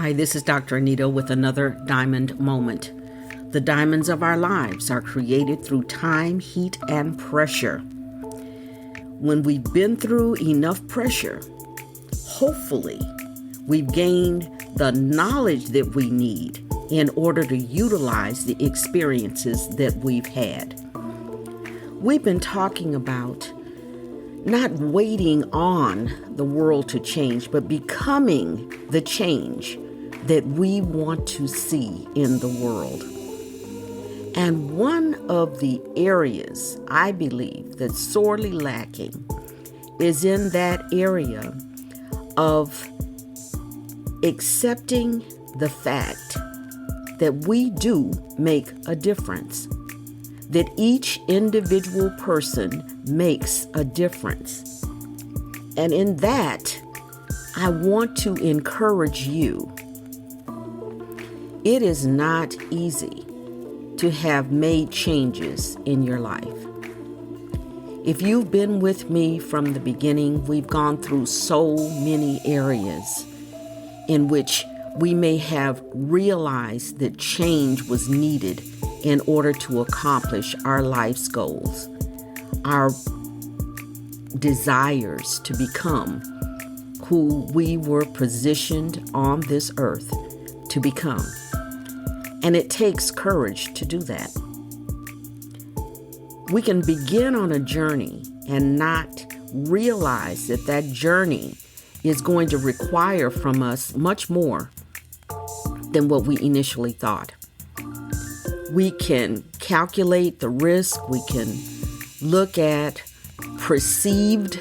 Hi, this is Dr. Anita with another diamond moment. The diamonds of our lives are created through time, heat, and pressure. When we've been through enough pressure, hopefully we've gained the knowledge that we need in order to utilize the experiences that we've had. We've been talking about not waiting on the world to change, but becoming the change that we want to see in the world. And one of the areas I believe that's sorely lacking is in that area of accepting the fact that we do make a difference, that each individual person makes a difference. And in that, I want to encourage you. It is not easy to have made changes in your life. If you've been with me from the beginning, we've gone through so many areas in which we may have realized that change was needed in order to accomplish our life's goals, our desires to become who we were positioned on this earth to become. And it takes courage to do that. We can begin on a journey and not realize that that journey is going to require from us much more than what we initially thought. We can calculate the risk. We can look at perceived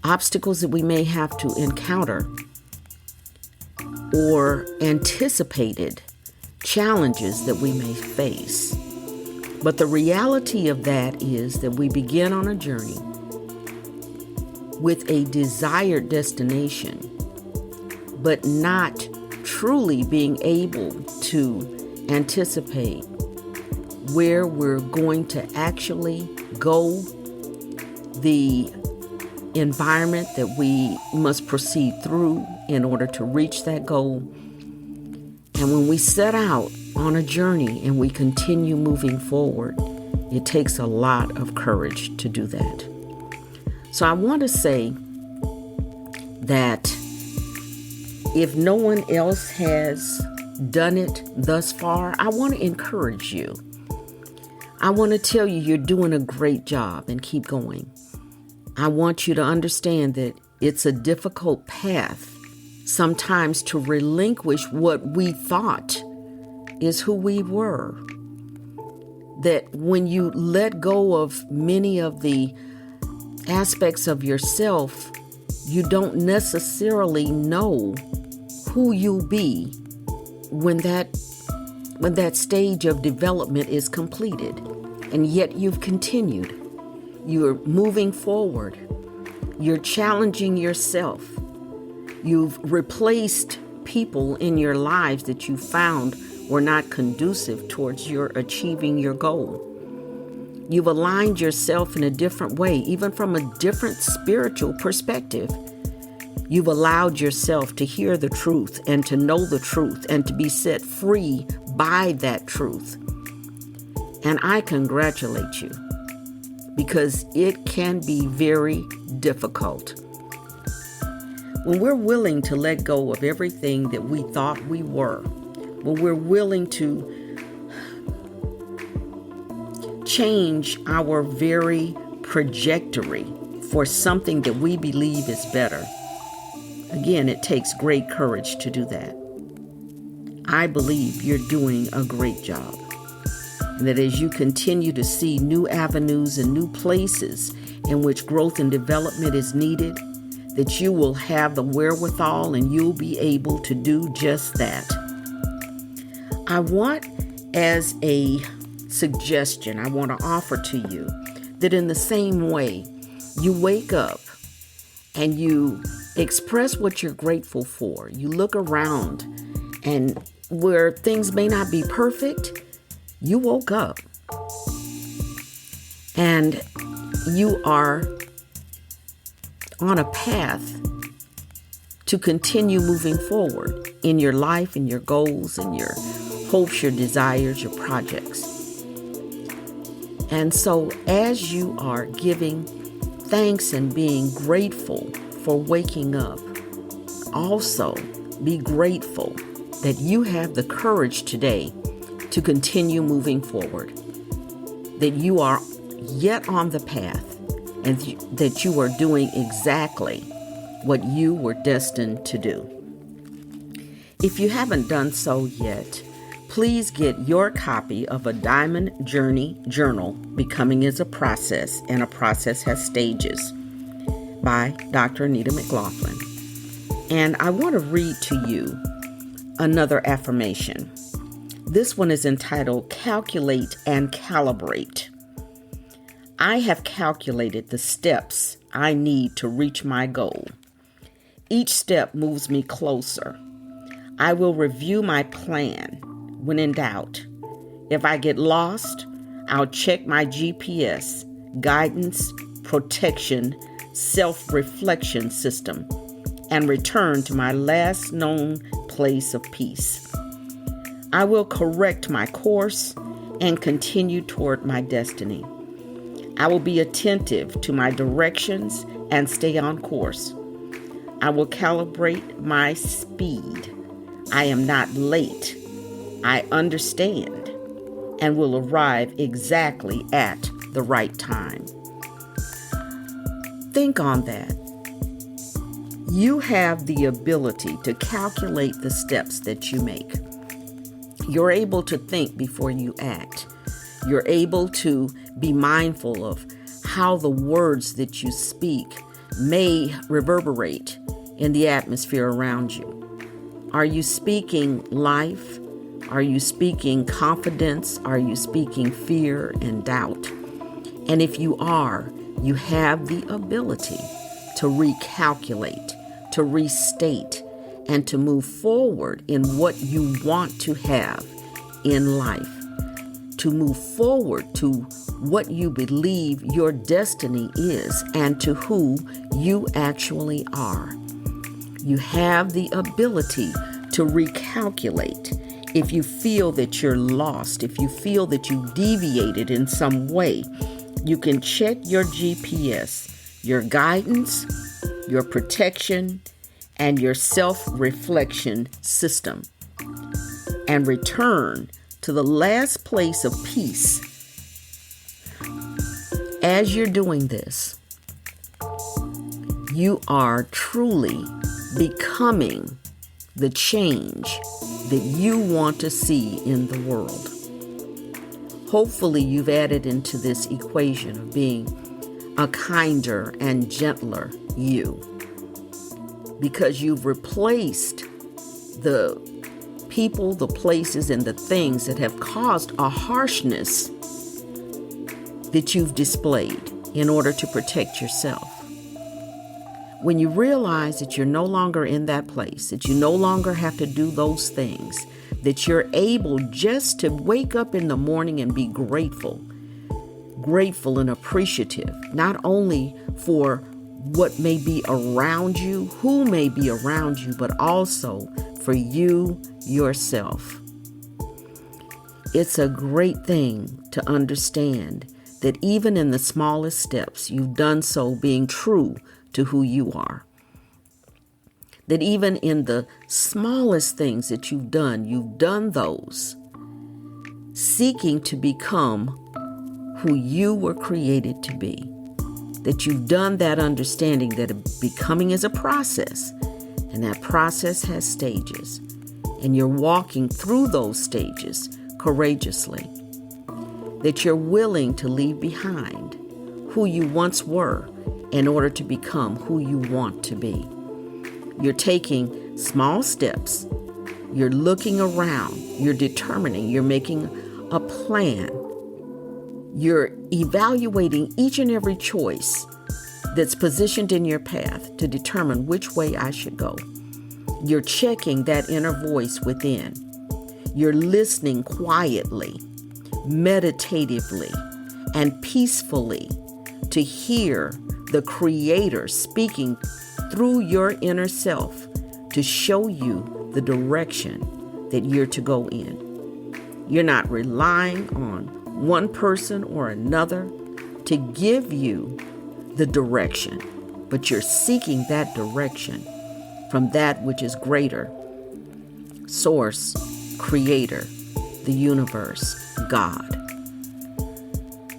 obstacles that we may have to encounter or anticipated challenges that we may face. But the reality of that is that we begin on a journey with a desired destination, but not truly being able to anticipate where we're going to actually go, the environment that we must proceed through in order to reach that goal. And when we set out on a journey and we continue moving forward, it takes a lot of courage to do that. So I want to say that if no one else has done it thus far, I want to encourage you. I want to tell you you're doing a great job and keep going. I want you to understand that it's a difficult path sometimes to relinquish what we thought is who we were. That when you let go of many of the aspects of yourself, you don't necessarily know who you'll be when that stage of development is completed. And yet you've continued. You're moving forward. You're challenging yourself. You've replaced people in your lives that you found were not conducive towards your achieving your goal. You've aligned yourself in a different way, even from a different spiritual perspective. You've allowed yourself to hear the truth and to know the truth and to be set free by that truth. And I congratulate you, because it can be very difficult. When we're willing to let go of everything that we thought we were, when we're willing to change our very trajectory for something that we believe is better, again, it takes great courage to do that. I believe you're doing a great job. And that as you continue to see new avenues and new places in which growth and development is needed, that you will have the wherewithal and you'll be able to do just that. I want, as a suggestion, I want to offer to you that in the same way, you wake up and you express what you're grateful for. You look around, and where things may not be perfect, you woke up and you are on a path to continue moving forward in your life, in your goals, in your hopes, your desires, your projects. And so as you are giving thanks and being grateful for waking up, also be grateful that you have the courage today to continue moving forward, that you are yet on the path, and that you are doing exactly what you were destined to do. If you haven't done so yet, please get your copy of A Diamond Journey Journal, Becoming is a Process, and a Process Has Stages, by Dr. Anita McLaughlin. And I want to read to you another affirmation. This one is entitled Calculate and Calibrate. I have calculated the steps I need to reach my goal. Each step moves me closer. I will review my plan when in doubt. If I get lost, I'll check my GPS, guidance, protection, self-reflection system, and return to my last known place of peace. I will correct my course and continue toward my destiny. I will be attentive to my directions and stay on course. I will calibrate my speed. I am not late. I understand and will arrive exactly at the right time. Think on that. You have the ability to calculate the steps that you make. You're able to think before you act. You're able to be mindful of how the words that you speak may reverberate in the atmosphere around you. Are you speaking life? Are you speaking confidence? Are you speaking fear and doubt? And if you are, you have the ability to recalculate, to restate, and to move forward in what you want to have in life, to move forward to what you believe your destiny is and to who you actually are. You have the ability to recalculate. If you feel that you're lost, if you feel that you deviated in some way, you can check your GPS, your guidance, your protection, and your self-reflection system, and return to the last place of peace. As you're doing this, you are truly becoming the change that you want to see in the world. Hopefully, you've added into this equation of being a kinder and gentler you, because you've replaced the people, the places, and the things that have caused a harshness that you've displayed in order to protect yourself. When you realize that you're no longer in that place, that you no longer have to do those things, that you're able just to wake up in the morning and be grateful and appreciative, not only for what may be around you, who may be around you, but also for you yourself. It's a great thing to understand that even in the smallest steps, you've done so being true to who you are. That even in the smallest things that you've done those seeking to become who you were created to be. That you've done that understanding that becoming is a process, and that process has stages, and you're walking through those stages courageously. That you're willing to leave behind who you once were in order to become who you want to be. You're taking small steps. You're looking around. You're determining. You're making a plan. You're evaluating each and every choice that's positioned in your path to determine which way I should go. You're checking that inner voice within. You're listening quietly, meditatively, and peacefully to hear the Creator speaking through your inner self to show you the direction that you're to go in. You're not relying on one person or another to give you the direction, but you're seeking that direction from that which is greater, source, creator, the universe, God.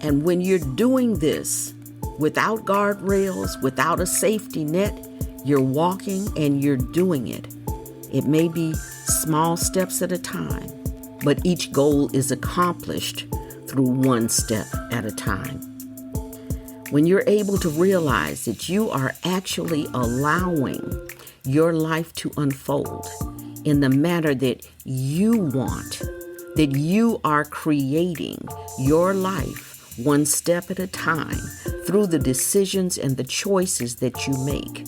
And when you're doing this without guardrails, without a safety net, you're walking and you're doing it. It may be small steps at a time, but each goal is accomplished through one step at a time. When you're able to realize that you are actually allowing your life to unfold in the manner that you want, that you are creating your life one step at a time through the decisions and the choices that you make,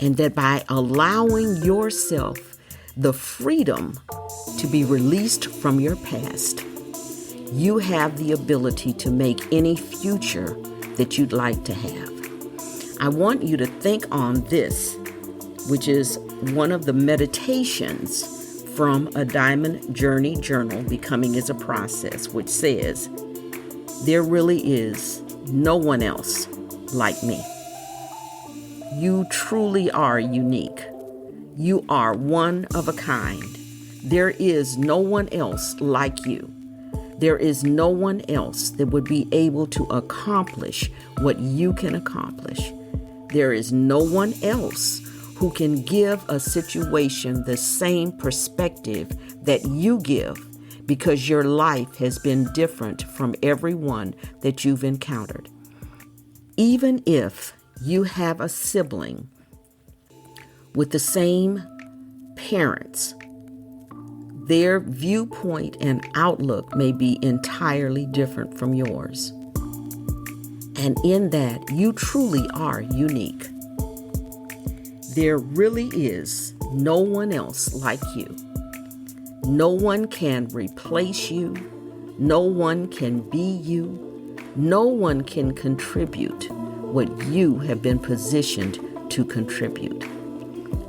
and that by allowing yourself the freedom to be released from your past, you have the ability to make any future that you'd like to have. I want you to think on this, which is one of the meditations from a Diamond Journey Journal, Becoming is a Process, which says, there really is no one else like me. You truly are unique. You are one of a kind. There is no one else like you. There is no one else that would be able to accomplish what you can accomplish. There is no one else who can give a situation the same perspective that you give, because your life has been different from everyone that you've encountered. Even if you have a sibling with the same parents, their viewpoint and outlook may be entirely different from yours. And in that, you truly are unique. There really is no one else like you. No one can replace you. No one can be you. No one can contribute what you have been positioned to contribute.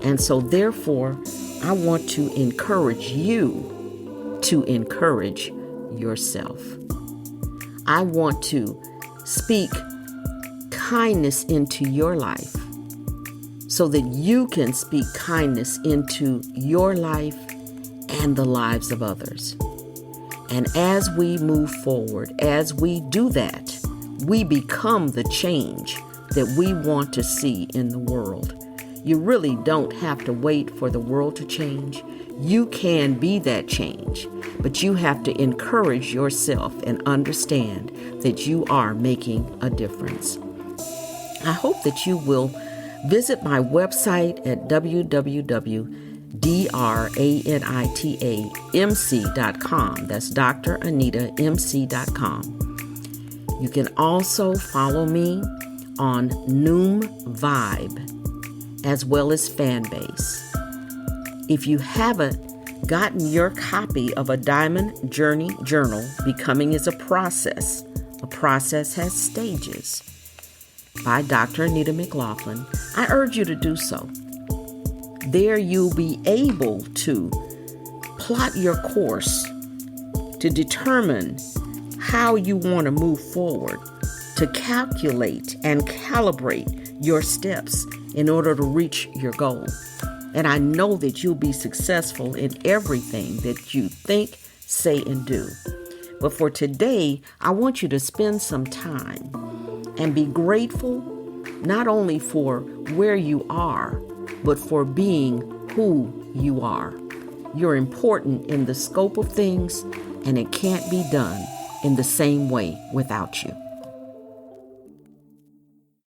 And so therefore, I want to encourage you to encourage yourself. I want to speak kindness into your life so that you can speak kindness into your life and the lives of others. And as we move forward, as we do that, we become the change that we want to see in the world. You really don't have to wait for the world to change. You can be that change, but you have to encourage yourself and understand that you are making a difference. I hope that you will visit my website at www.DrAnitaMc.com. That's DrAnitaMc.com. You can also follow me on NoomVibe as well as FanBase. If you haven't gotten your copy of a Diamond Journey Journal, Becoming is a Process has stages, by Dr. Anita McLaughlin, I urge you to do so. There you'll be able to plot your course to determine how you want to move forward, to calculate and calibrate your steps in order to reach your goal. And I know that you'll be successful in everything that you think, say, and do. But for today, I want you to spend some time and be grateful not only for where you are, but for being who you are. You're important in the scope of things, and it can't be done in the same way without you.